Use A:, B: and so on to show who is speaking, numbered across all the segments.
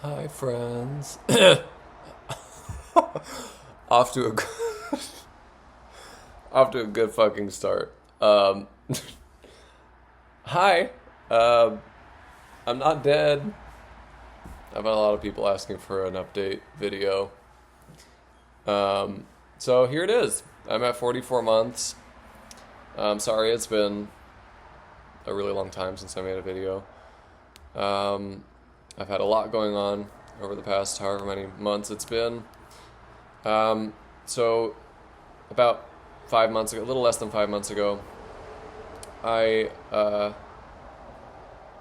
A: Hi, friends. off to a off to a good fucking start. Hi. Um, I'm not dead. I've had a lot of people asking for an update video. Um, so here it is. I'm at 44 months. Sorry, it's been a really long time since I made a video. Um, I've had a lot going on over the past however many months it's been. Um, so about 5 months ago, a little less than 5 months ago, I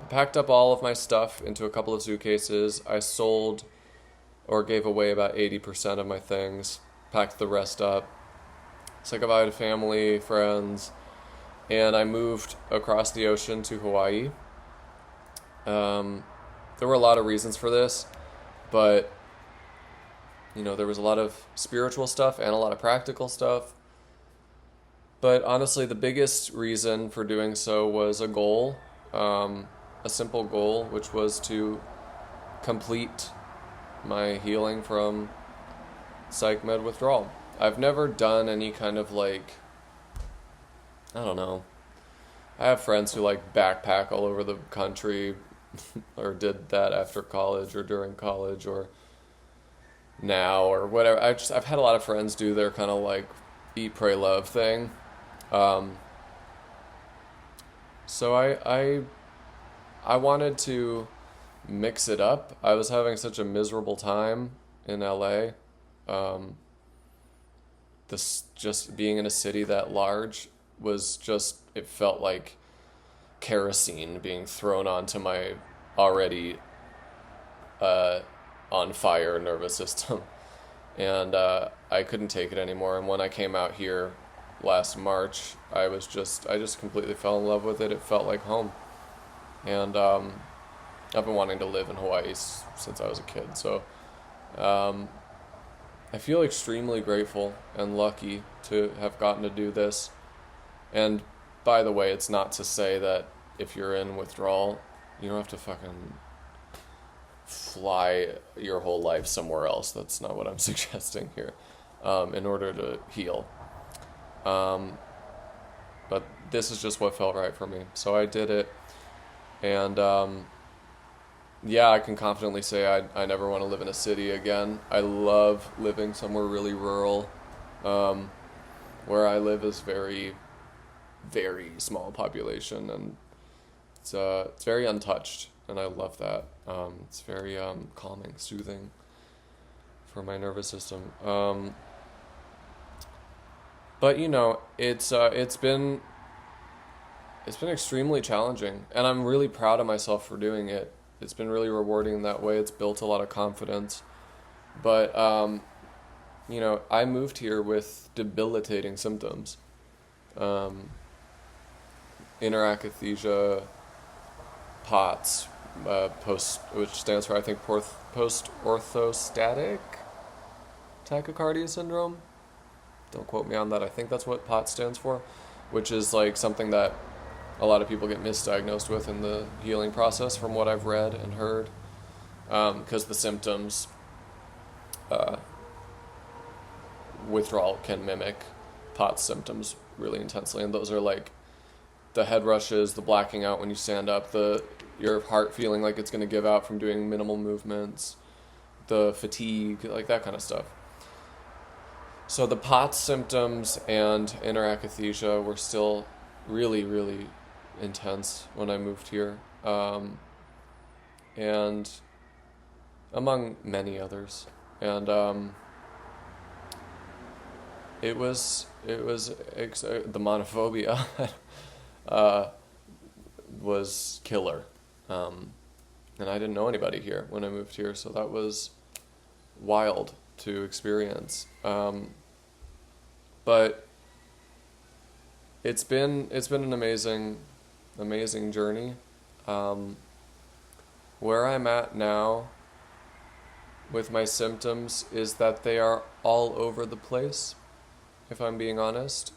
A: packed up all of my stuff into a couple of suitcases. I sold or gave away about 80% of my things, packed the rest up, said goodbye to family, friends, and I moved across the ocean to Hawaii. There were a lot of reasons for this, but there was a lot of spiritual stuff and a lot of practical stuff. But honestly, the biggest reason for doing so was a goal, a simple goal, which was to complete my healing from psych med withdrawal. I've never done any kind of I don't know. I have friends who backpack all over the country or did that after college or during college or now or whatever. I've had a lot of friends do their kind of eat, pray, love thing. Um, so I wanted to mix it up. I was having such a miserable time in LA. Um, this just being in a city that large was just, it felt like kerosene being thrown onto my already on fire nervous system. And I couldn't take it anymore. And when I came out here last March, I just completely fell in love with it. It felt like home. And I've been wanting to live in Hawaii since I was a kid. So I feel extremely grateful and lucky to have gotten to do this. And by the way, it's not to say that if you're in withdrawal, you don't have to fucking fly your whole life somewhere else. That's not what I'm suggesting here. In order to heal. But this is just what felt right for me. So I did it. And yeah, I can confidently say I never want to live in a city again. I love living somewhere really rural. Where I live is very, very small population, and it's very untouched, and I love that. It's very calming, soothing for my nervous system. But it's been extremely challenging, and I'm really proud of myself for doing it. It's been really rewarding in that way. It's built a lot of confidence. But I moved here with debilitating symptoms. Interakathisia, POTS, which stands for, I think, post orthostatic tachycardia syndrome. Don't quote me on that. I think that's what POTS stands for, which is something that a lot of people get misdiagnosed with in the healing process, from what I've read and heard, because the symptoms, withdrawal can mimic POTS symptoms really intensely, and those are the head rushes, the blacking out when you stand up, your heart feeling like it's going to give out from doing minimal movements, the fatigue, that kind of stuff. So the POTS symptoms and interakathisia were still really, really intense when I moved here, and among many others. And it was the monophobia was killer, and I didn't know anybody here when I moved here, so that was wild to experience. But it's been an amazing journey. Where I'm at now with my symptoms is that they are all over the place, if I'm being honest.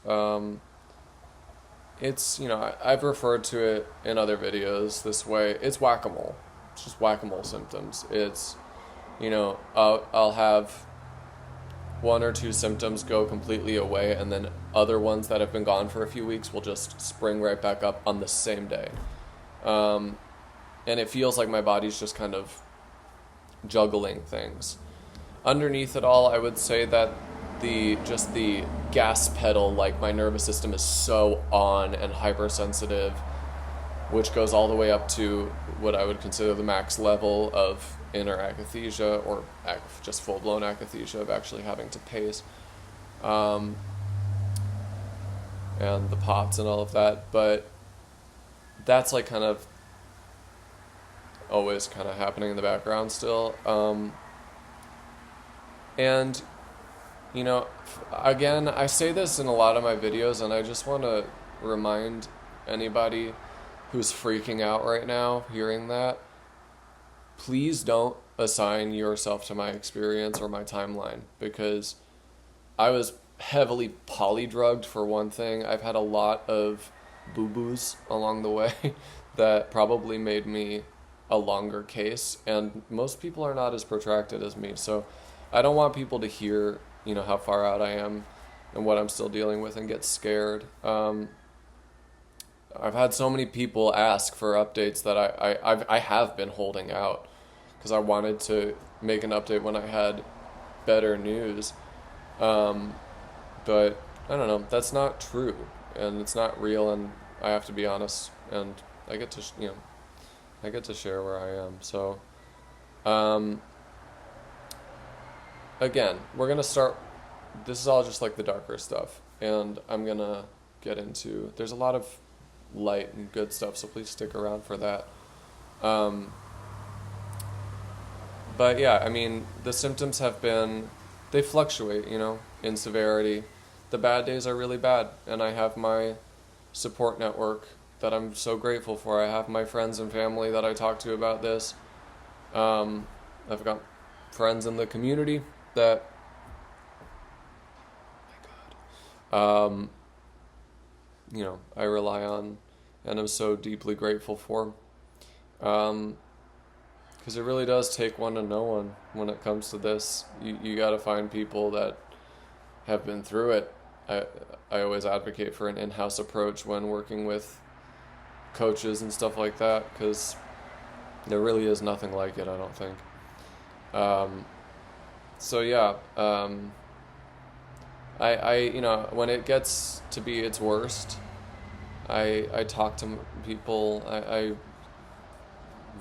A: It's, I've referred to it in other videos this way. It's whack-a-mole. It's just whack-a-mole symptoms. It's I'll have one or two symptoms go completely away, and then other ones that have been gone for a few weeks will just spring right back up on the same day. And it feels like my body's just kind of juggling things. Underneath it all, I would say that the gas pedal, like my nervous system is so on and hypersensitive, which goes all the way up to what I would consider the max level of inner akathisia, or just full-blown akathisia of actually having to pace, and the POTS and all of that. But that's like kind of always kind of happening in the background still. And again, I say this in a lot of my videos, and I just want to remind anybody who's freaking out right now hearing that, please don't assign yourself to my experience or my timeline, because I was heavily polydrugged for one thing. I've had a lot of boo-boos along the way that probably made me a longer case, and most people are not as protracted as me, so I don't want people to hear, how far out I am and what I'm still dealing with and get scared. I've had so many people ask for updates that I have been holding out, because I wanted to make an update when I had better news. But I don't know, that's not true, and it's not real, and I have to be honest, and I get to, I get to share where I am. So, again, we're going to start, this is all just like the darker stuff, and I'm going to get into, there's a lot of light and good stuff, so please stick around for that. But yeah, I mean, the symptoms have been, they fluctuate, in severity. The bad days are really bad, and I have my support network that I'm so grateful for. I have my friends and family that I talk to about this. I've got friends in the community that, I rely on and I'm so deeply grateful for. Because it really does take one to know one when it comes to this. You got to find people that have been through it. I always advocate for an in-house approach when working with coaches and stuff like that, because there really is nothing like it, I don't think. So yeah, I when it gets to be its worst, I talk to people, I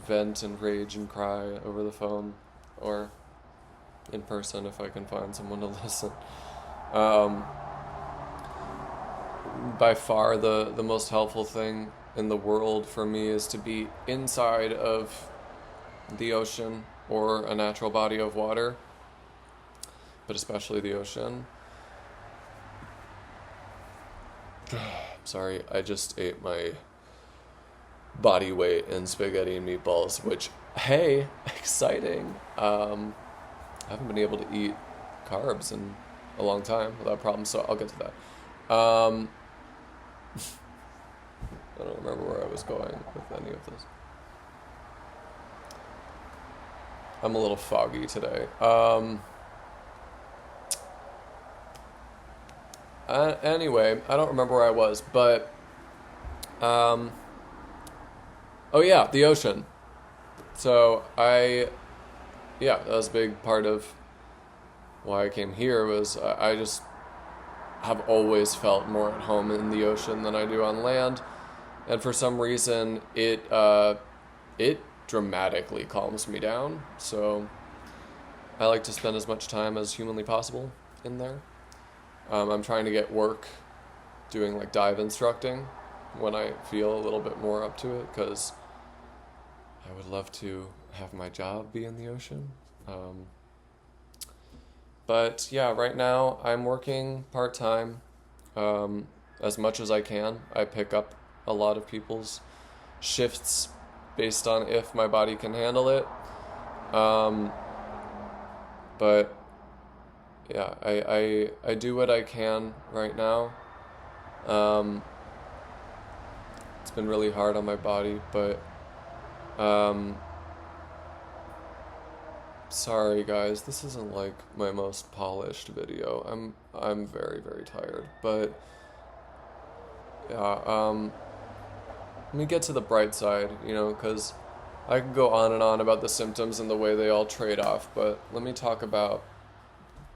A: vent and rage and cry over the phone or in person if I can find someone to listen. By far the most helpful thing in the world for me is to be inside of the ocean or a natural body of water, but especially the ocean. Sorry, I just ate my body weight in spaghetti and meatballs, which, hey, exciting. I haven't been able to eat carbs in a long time without problems, so I'll get to that. I don't remember where I was going with any of this. I'm a little foggy today. Anyway, I don't remember where I was, but oh yeah, the ocean. So that was a big part of why I came here. Was I just have always felt more at home in the ocean than I do on land, and for some reason it dramatically calms me down. So I like to spend as much time as humanly possible in there. I'm trying to get work doing like dive instructing when I feel a little bit more up to it, because I would love to have my job be in the ocean. But yeah, right now I'm working part-time as much as I can. I pick up a lot of people's shifts based on if my body can handle it. But yeah, I do what I can right now. It's been really hard on my body, but Sorry guys, this isn't like my most polished video. I'm very, very tired. But yeah, let me get to the bright side, because I could go on and on about the symptoms and the way they all trade off, but let me talk about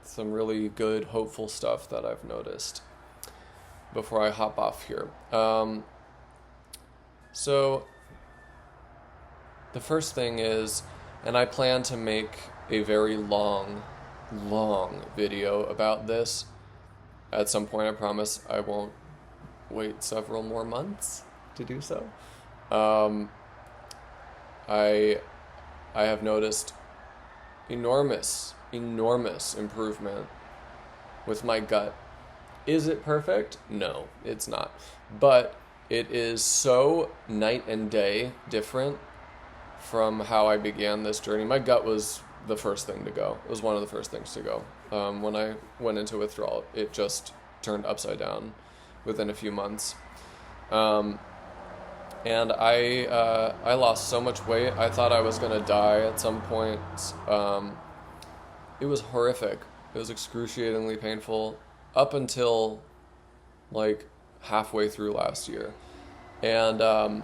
A: some really good, hopeful stuff that I've noticed before I hop off here. So the first thing is, and I plan to make a very long video about this at some point. I promise I won't wait several more months to do so. I have noticed enormous improvement with my gut. Is it perfect? No, it's not. But it is so night and day different from how I began this journey. My gut was the first thing to go. It was one of the first things to go. When I went into withdrawal, it just turned upside down within a few months. And I lost so much weight. I thought I was going to die at some point. It was horrific. It was excruciatingly painful up until like halfway through last year. And,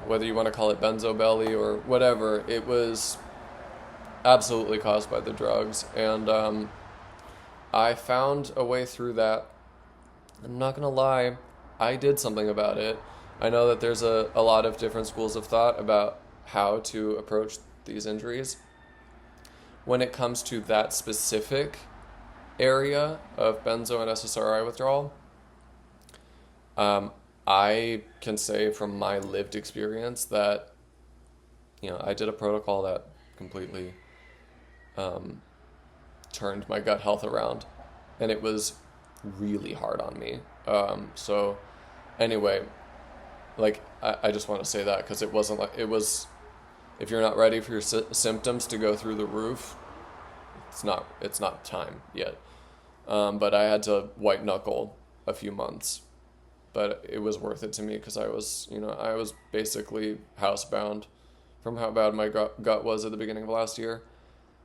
A: whether you want to call it benzo belly or whatever, it was absolutely caused by the drugs. And I found a way through that. I'm not going to lie, I did something about it. I know that there's a lot of different schools of thought about how to approach these injuries. When it comes to that specific area of benzo and SSRI withdrawal, I can say from my lived experience that, I did a protocol that completely turned my gut health around, and it was really hard on me. So anyway, I just want to say that because it wasn't like, it was, if you're not ready for your symptoms to go through the roof, it's not time yet. But I had to white knuckle a few months, but it was worth it to me because I was basically housebound from how bad my gut was at the beginning of last year.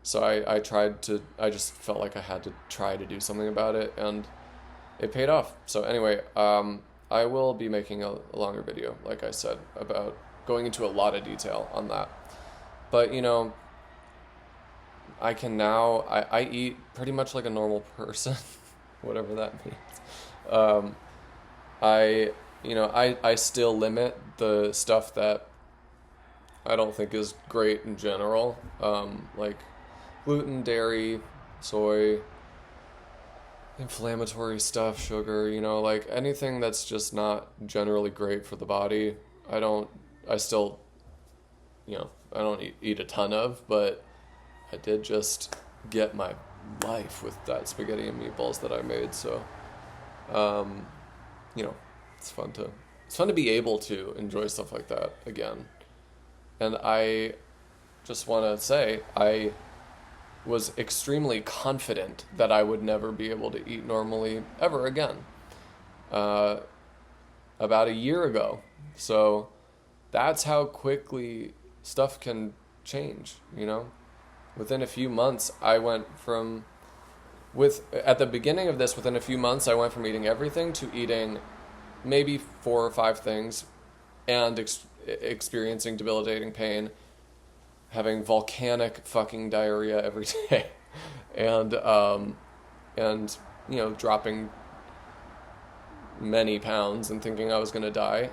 A: So I just felt like I had to try to do something about it, and it paid off. So anyway, I will be making a longer video, like I said, about going into a lot of detail on that. But, I can now, I eat pretty much like a normal person, whatever that means. I still limit the stuff that I don't think is great in general, like gluten, dairy, soy, inflammatory stuff, sugar, like anything that's just not generally great for the body. I don't eat a ton of, but I did just get my life with that spaghetti and meatballs that I made. So, it's fun to be able to enjoy stuff like that again. And I just want to say, I was extremely confident that I would never be able to eat normally ever again. About a year ago. So that's how quickly stuff can change, Within a few months, I went from, at the beginning of this, within a few months, I went from eating everything to eating maybe 4 or 5 things and experiencing debilitating pain, having volcanic fucking diarrhea every day, and dropping many pounds and thinking I was going to die.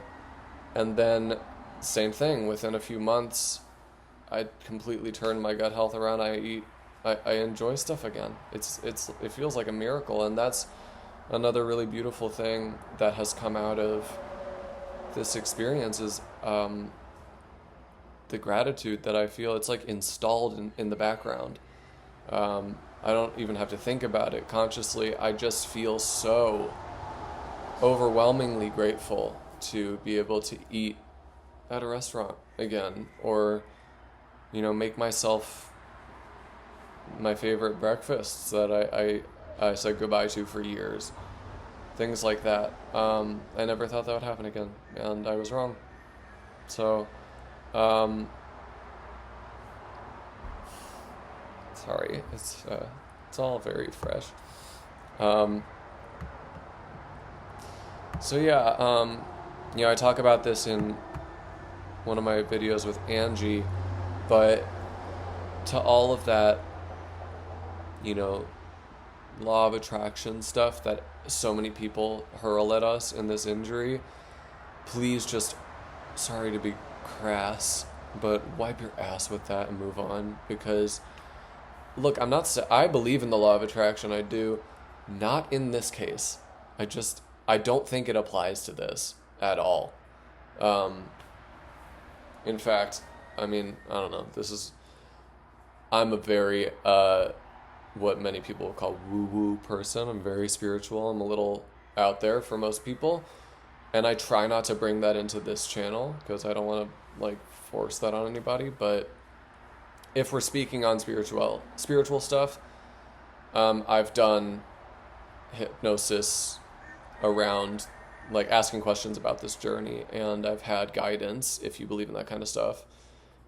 A: And then same thing, within a few months, I completely turned my gut health around. I enjoy stuff again. It feels like a miracle, and that's another really beautiful thing that has come out of this experience is the gratitude that I feel. It's like installed in the background. I don't even have to think about it consciously. I just feel so overwhelmingly grateful to be able to eat at a restaurant again, or make myself my favorite breakfasts that I said goodbye to for years. Things like that. I never thought that would happen again, and I was wrong. So, Sorry, it's all very fresh. So yeah, I talk about this in one of my videos with Angie, but to all of that, law of attraction stuff that so many people hurl at us in this injury, please just, sorry to be crass, but wipe your ass with that and move on. Because, look, I believe in the law of attraction, I do. Not in this case. I don't think it applies to this at all. In fact, I don't know, I'm a very, what many people would call woo-woo person. I'm very spiritual. I'm a little out there for most people. And I try not to bring that into this channel because I don't want to, force that on anybody. But if we're speaking on spiritual stuff, I've done hypnosis around, asking questions about this journey. And I've had guidance, if you believe in that kind of stuff,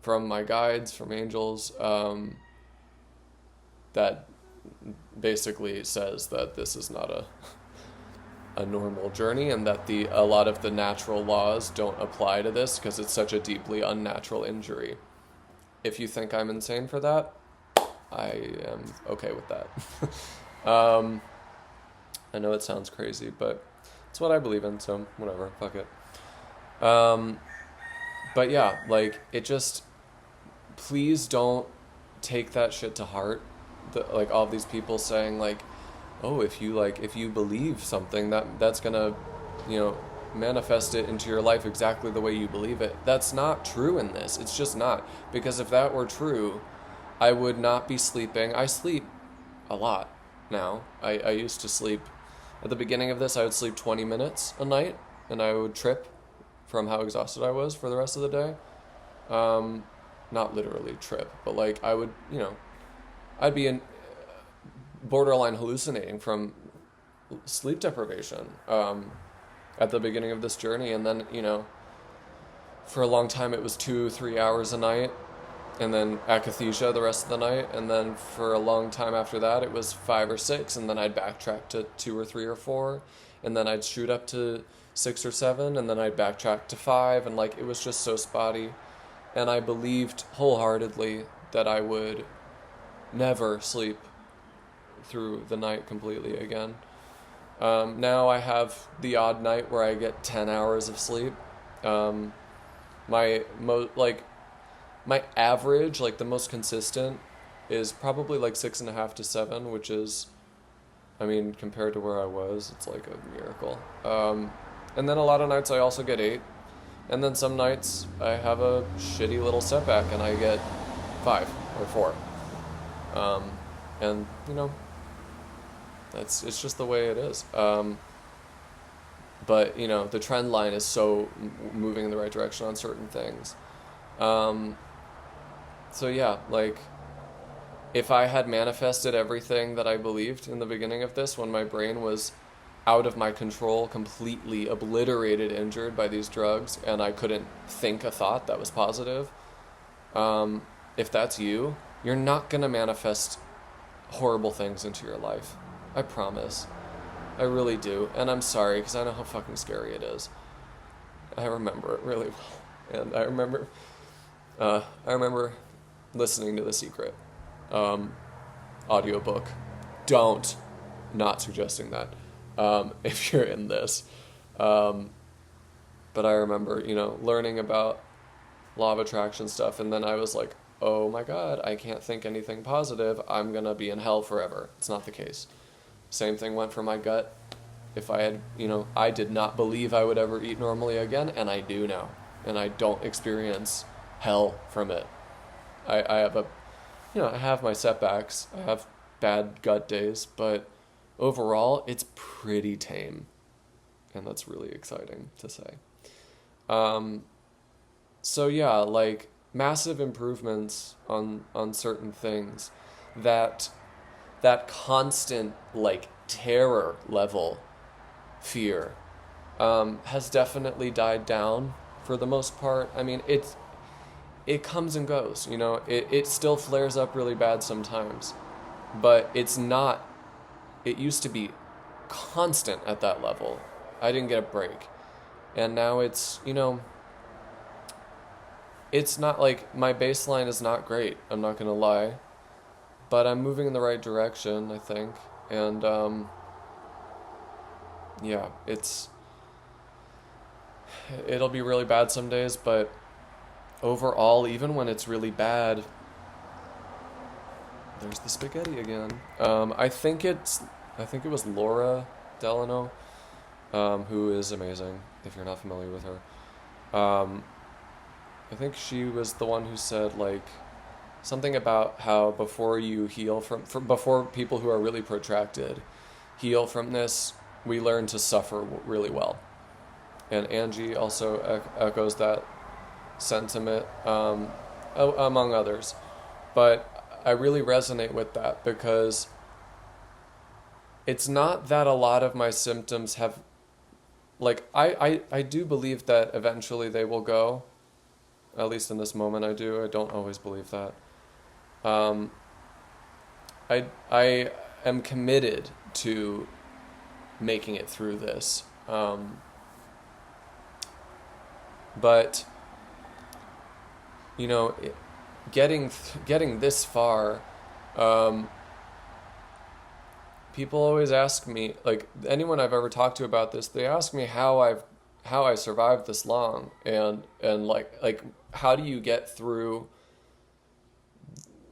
A: from my guides, from angels, that basically says that this is not a normal journey, and that a lot of the natural laws don't apply to this because it's such a deeply unnatural injury. If you think I'm insane for that, I am okay with that. I know it sounds crazy, but it's what I believe in, so whatever, fuck it. But yeah, please don't take that shit to heart. All these people saying oh, if you believe something, that's gonna, manifest it into your life exactly the way you believe it. That's not true in this. It's just not. Because if that were true, I would not be sleeping. I sleep a lot now. I used to sleep, at the beginning of this, I would sleep 20 minutes a night, and I would trip from how exhausted I was for the rest of the day. Not literally trip, but I would, I'd be borderline hallucinating from sleep deprivation at the beginning of this journey. And then, for a long time it was 2-3 hours a night, and then akathisia the rest of the night. And then for a long time after that it was 5 or 6, and then I'd backtrack to 2 or 3 or 4, and then I'd shoot up to 6 or 7, and then I'd backtrack to 5, and it was just so spotty. And I believed wholeheartedly that I would never sleep through the night completely again. Now I have the odd night where I get 10 hours of sleep. My average, the most consistent, is probably 6.5 to 7, which is, compared to where I was, it's a miracle. And then a lot of nights I also get 8. And then some nights I have a shitty little setback and I get 5 or 4. And, it's just the way it is. But, the trend line is so moving in the right direction on certain things. So yeah, if I had manifested everything that I believed in the beginning of this, when my brain was out of my control, completely obliterated, injured by these drugs, and I couldn't think a thought that was positive, if that's you, you're not going to manifest horrible things into your life. I promise. I really do. And I'm sorry, because I know how fucking scary it is. I remember it really well. And I remember listening to The Secret audiobook. Not suggesting that if you're in this. But I remember, learning about law of attraction stuff, and then I was like, oh my god, I can't think anything positive. I'm going to be in hell forever. It's not the case. Same thing went for my gut. If I had, I did not believe I would ever eat normally again, and I do now. And I don't experience hell from it. I have I have my setbacks. I have bad gut days, but overall, it's pretty tame. And that's really exciting to say. So yeah, massive improvements on certain things. That constant, terror level fear has definitely died down for the most part. it comes and goes, it still flares up really bad sometimes, but it's not, it used to be constant at that level. I didn't get a break. And now it's, it's not like, my baseline is not great, I'm not gonna lie, but I'm moving in the right direction, I think. And yeah, it'll be really bad some days, but overall, even when it's really bad, there's the spaghetti again. I think it was Laura Delano, who is amazing, if you're not familiar with her. I think she was the one who said, like, something about how before you heal before people who are really protracted heal from this, we learn to suffer really well. And Angie also echoes that sentiment, among others. But I really resonate with that, because it's not that a lot of my symptoms have, like, I do believe that eventually they will go. At least in this moment I do. I don't always believe that. I am committed to making it through this. But getting this far, people always ask me, like, anyone I've ever talked to about this, they ask me how I survived this long, and like how do you get through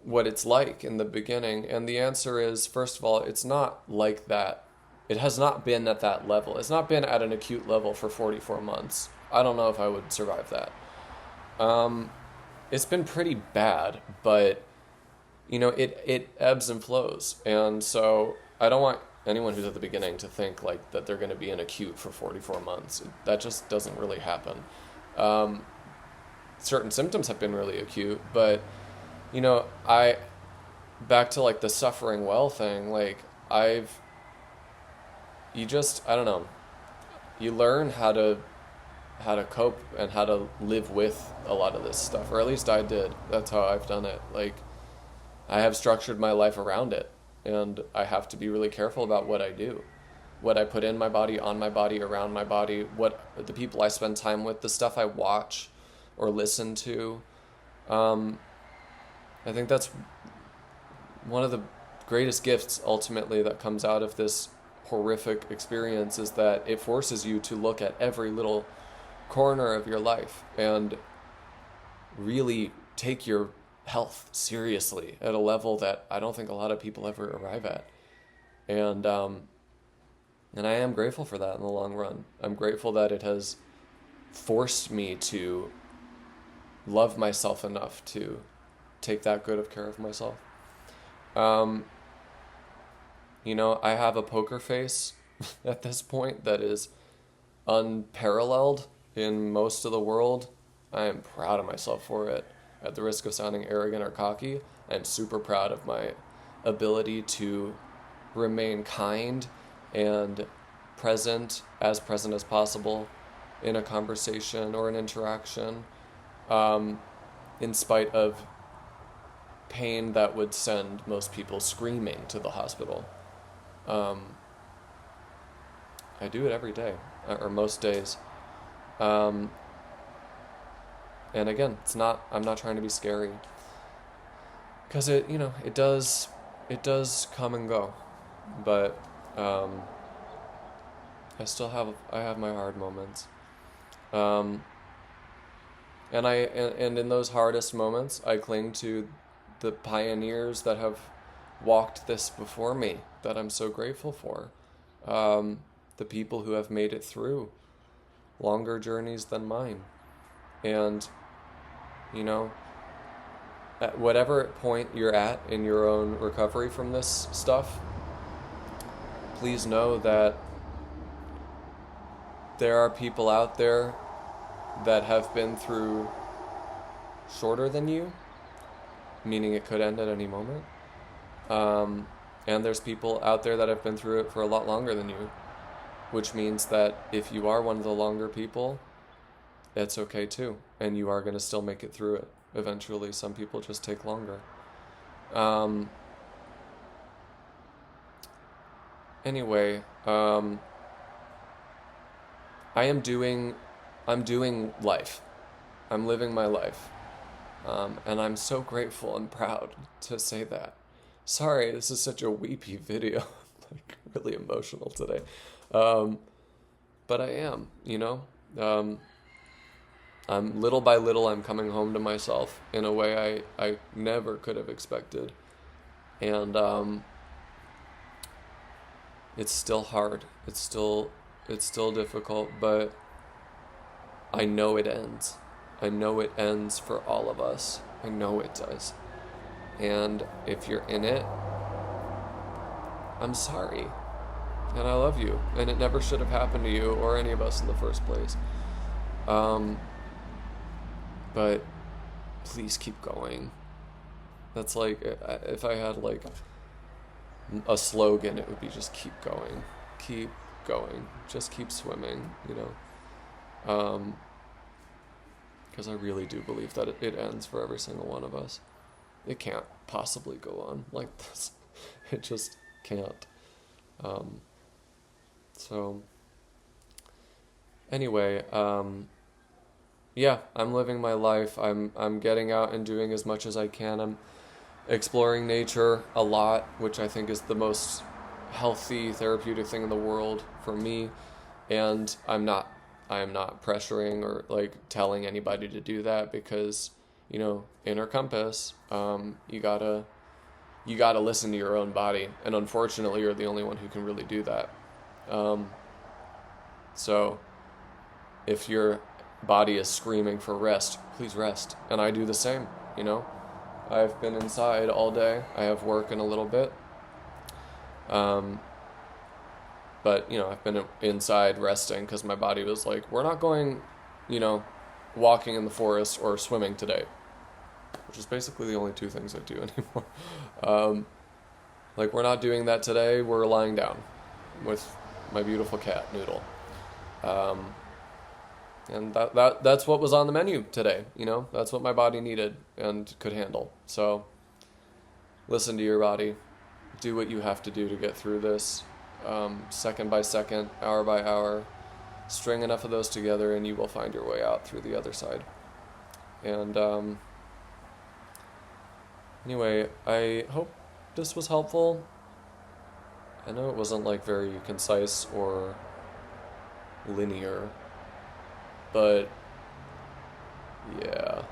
A: what it's like in the beginning? And the answer is, first of all, it's not like that. It has not been at that level. It's not been at an acute level for 44 months. I don't know if I would survive that. It's been pretty bad, but it ebbs and flows. And so I don't want anyone who's at the beginning to think like that they're going to be in acute for 44 months. That just doesn't really happen. Certain symptoms have been really acute, but back to like the suffering well thing, like I don't know, you learn how to cope and how to live with a lot of this stuff, or at least I did. That's how I've done it. Like, I have structured my life around it, and I have to be really careful about what I do, what I put in my body, on my body, around my body, what the people I spend time with, the stuff I watch or listen to. I think that's one of the greatest gifts ultimately that comes out of this horrific experience, is that it forces you to look at every little corner of your life and really take your health seriously at a level that I don't think a lot of people ever arrive at. And I am grateful for that in the long run. I'm grateful that it has forced me to love myself enough to take that good of care of myself. I have a poker face at this point that is unparalleled in most of the world. I am proud of myself for it. At the risk of sounding arrogant or cocky, I'm super proud of my ability to remain kind and present as possible in a conversation or an interaction, in spite of pain that would send most people screaming to the hospital. I do it every day, or most days. And again, I'm not trying to be scary, because it does come and go, but I have my hard moments. And in those hardest moments, I cling to the pioneers that have walked this before me, that I'm so grateful for. The people who have made it through longer journeys than mine. And, at whatever point you're at in your own recovery from this stuff, please know that there are people out there that have been through shorter than you, meaning it could end at any moment. And there's people out there that have been through it for a lot longer than you, which means that if you are one of the longer people, it's okay too, and you are going to still make it through it. eventually. Some people just take longer. Anyway, I'm doing life. I'm living my life. And I'm so grateful and proud to say that. Sorry, this is such a weepy video. Like, really emotional today. But I am, I'm little by little, I'm coming home to myself in a way I never could have expected. And it's still hard. It's still difficult, but I know it ends. I know it ends for all of us. I know it does. And if you're in it, I'm sorry. And I love you. And it never should have happened to you or any of us in the first place. But please keep going. That's like, if I had like a slogan, it would be just keep going. Keep going. Just keep swimming, because I really do believe that it ends for every single one of us. It can't possibly go on like this. It just can't. So anyway, yeah, I'm living my life. I'm getting out and doing as much as I can. I'm exploring nature a lot, which I think is the most healthy, therapeutic thing in the world for me. And I am not pressuring or like telling anybody to do that because, inner compass, you gotta listen to your own body. And unfortunately, you're the only one who can really do that. So if your body is screaming for rest, please rest. And I do the same, I've been inside all day. I have work in a little bit. But, I've been inside resting because my body was like, we're not going, walking in the forest or swimming today, which is basically the only two things I do anymore. Like, we're not doing that today. We're lying down with my beautiful cat, Noodle. And that's what was on the menu today, That's what my body needed and could handle. So listen to your body. Do what you have to do to get through this. Second by second, hour by hour. String enough of those together and you will find your way out through the other side. And anyway, I hope this was helpful. I know it wasn't like very concise or linear, but yeah.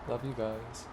A: Love you guys.